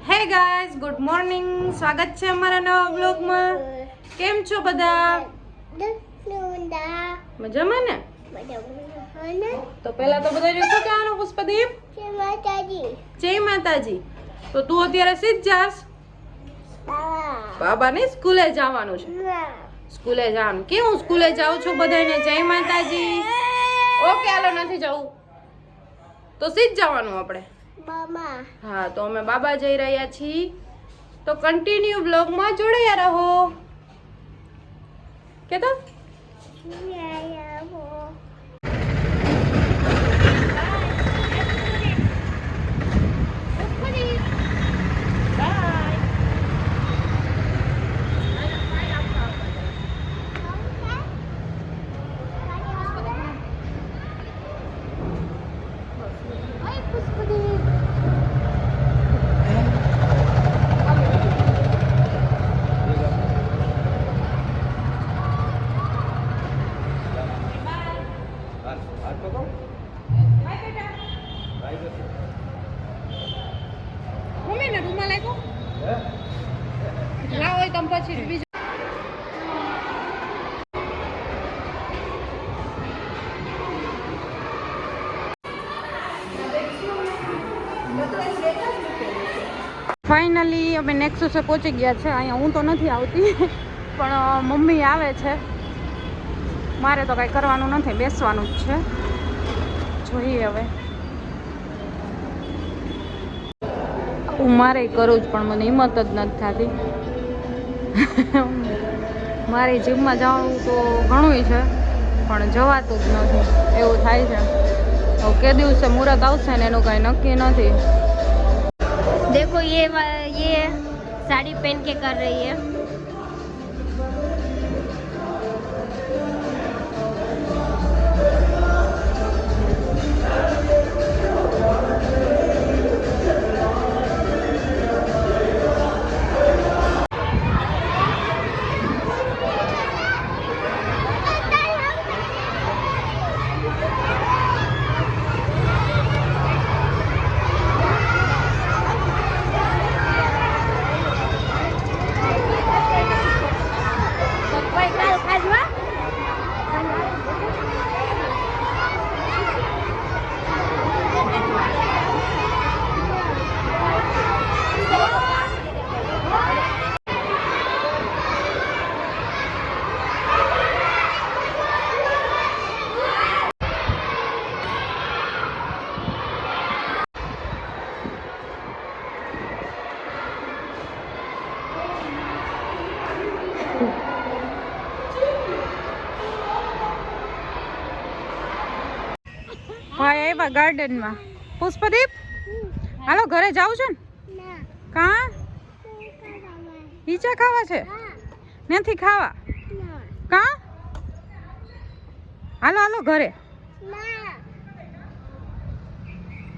Hey guys, good morning. સ્વાગત છે અમારા નવા વ્લોગમાં. કેમ છો બધા? મજામાં ને? તો પહેલા તો બધા શું કહેવાનું પુષ્પદીપ? જય માતાજી. જય માતાજી. તો તું અત્યારે સીધ જાસ? બાબા ને સ્કૂલે જવાનું છે. સ્કૂલે જવાનું. કે હું સ્કૂલે જાઉં છું બધાને જય માતાજી. ઓકે હાલો, નથી જવું તો સીધ જવાનું આપણે. હા, તો અમે બાબા જઈ રહ્યા છીએ. તો કન્ટિન્યુ બ્લોગમાં જોડાયા રહો. કે તો ફાઇનલી અમે નેક્સસે પહોંચી ગયા છે. અહીંયા હું તો નથી આવતી, પણ મમ્મી આવે છે. મારે તો કાંઈ કરવાનું નથી, બેસવાનું જ છે. જોઈએ હવે. હું મારે કરું જ, પણ મને હિંમત જ નથી થતી. મારે જીમમાં જવાનું તો ઘણું છે, પણ જવાતું જ નથી. એવું થાય છે. તો કે દિવસે મુહૂર્ત આવશે ને એનું કાંઈ નક્કી નથી. देखो ये साड़ी पहन के कर रही है. ભાઈ આવ્યા ગાર્ડનમાં. પુષ્પદીપ, હાલો ઘરે જાવ છો ને? કા ઈચા ખાવા છે? નથી ખાવા? કા હાલો હાલો ઘરે.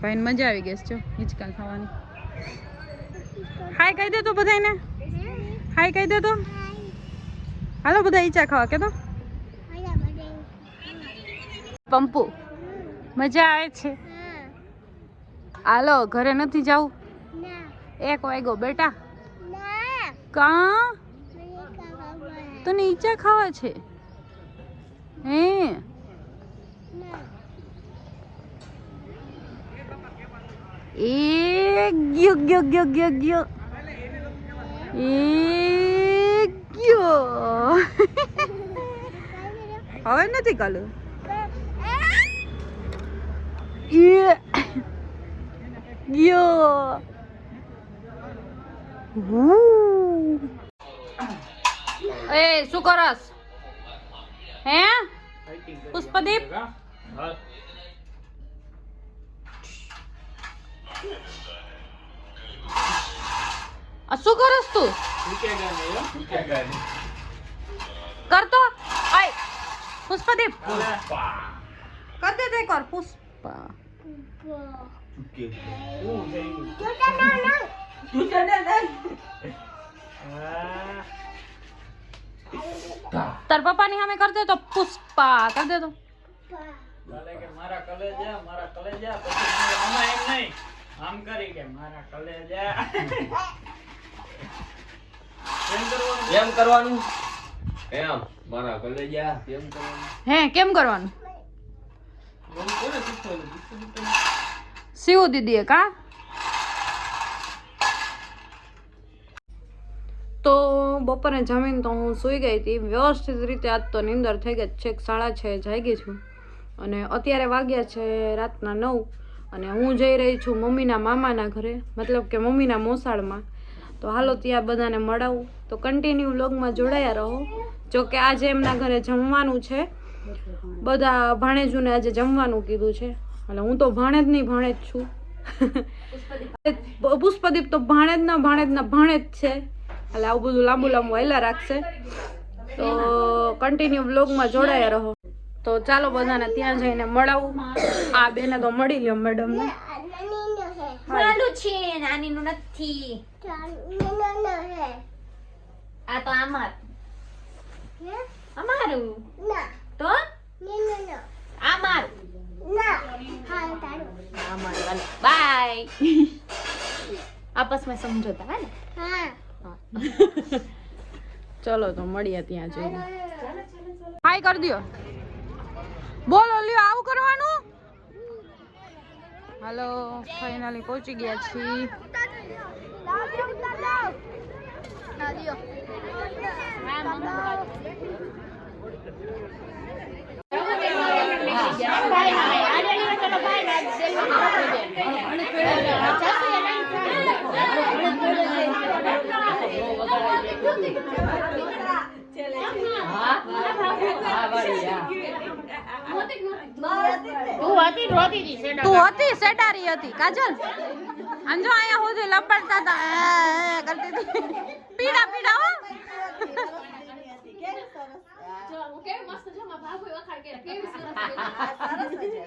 ભાઈને મજા આવી ગઈ છે જો હિંચકા ખાવાની. હાય કહી દે તો બધાને. હાય કહી દે તો. હાલો બધા ઈચા ખાવા કે તો. પંપુ મજા આવે છે? હાલો ઘરે નથી જવું? 1 વાગ્યો બેટા. કા તને ઈચા ખાવા છે? હે એ ગયો ગયો ગયો ગયો ગયો એ ગયો. હવે નથી કાલું. ગયો. એ શું કરસ? હે પુષ્પદીપ? આ શું કરસ તું? કરતો આય પુષ્પદીપ કર દે તે કર પુષ્પા. તાર પપ્પાની સામે કર દે તો પુષ્પા કર દે તો. મારા કલેજા પછી મામા એમ નહીં આમ કરી કે મારા કલેજા એમ કરવાનું એમ મારા કલેજા એમ કરવાનું હે કેમ કરવાનું એવું કોને શીખવાડ્યું? શિવ દીદીએ કા તો બપોરે જમીન તો હું સૂઈ ગઈ હતી વ્યવસ્થિત રીતે. આજ તો નીંદર થઈ ગઈ છે. 6:30 જાગી છું અને અત્યારે વાગ્યા છે રાતના 9 અને હું જઈ રહી છું મમ્મીના મામાના ઘરે, મતલબ કે મમ્મીના મોસાળમાં. તો હાલો ત્યાં બધાને મળાવું. તો કન્ટિન્યુ વ્લોગમાં જોડાયા રહો. જો કે આજે એમના ઘરે જમવાનું છે, બધા ભાણેજોને આજે જમવાનું કીધું છે. એટલે હું તો ભાણેજ છું. પુષ્પદીપ તો ભાણેજના ભાણેજ છે. એટલે આવું બધું લાંબુ હાલ્યા રાખશે. તો કન્ટિન્યુ વ્લોગમાં જોડાયા રહો. તો ચાલો બધાને ત્યાં જઈને મળાવું. આ બેને તો મળી લ્યો મેડમને. નાનું છે, નાનીનું નથી. આ તો અમારું તો અમારું બાય. આપસમાં સમજોતા હે ને. ચલો તો મળીએ ત્યાં જઈને. હાય કરી દો. બોલો લ્યો આવું કરવાનું. હાલો ફાઇનલી પહોંચી ગયા છીએ. તું હતી સેડારી હતી કાજલ. અંજો આયા હોજે લપડતા હતા કરતી હતી. પીડા પીડા હો.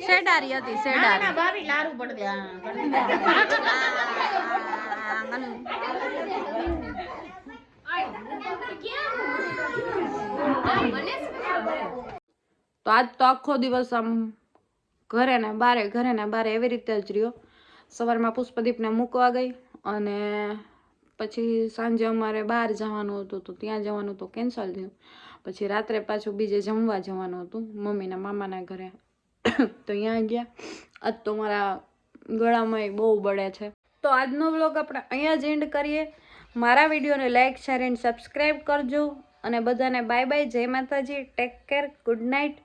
સેડારી હતી સેડારી. ભાભી લારું પડદે તો આજ તો આખો દિવસ આમ ઘરે ને બારે એવી રીતે જ રહ્યો. સવારમાં પુષ્પદીપને મૂકવા ગઈ અને પછી સાંજે અમારે બહાર જવાનું હતું તો ત્યાં જવાનું તો કેન્સલ થયું. પછી રાત્રે પાછું બીજે જમવા જવાનું હતું મમ્મીના મામાના ઘરે. તો ત્યાં ગયા. આજ તો મારા ગળામાં બહુ બળે છે. તો આજનો વ્લોગ આપણે અહીંયા જ એન્ડ કરીએ. મારા વિડીયોને લાઈક શેર એન્ડ સબસ્ક્રાઈબ કરજો અને બધાને બાય બાય. જય માતાજી. Take care. Good night.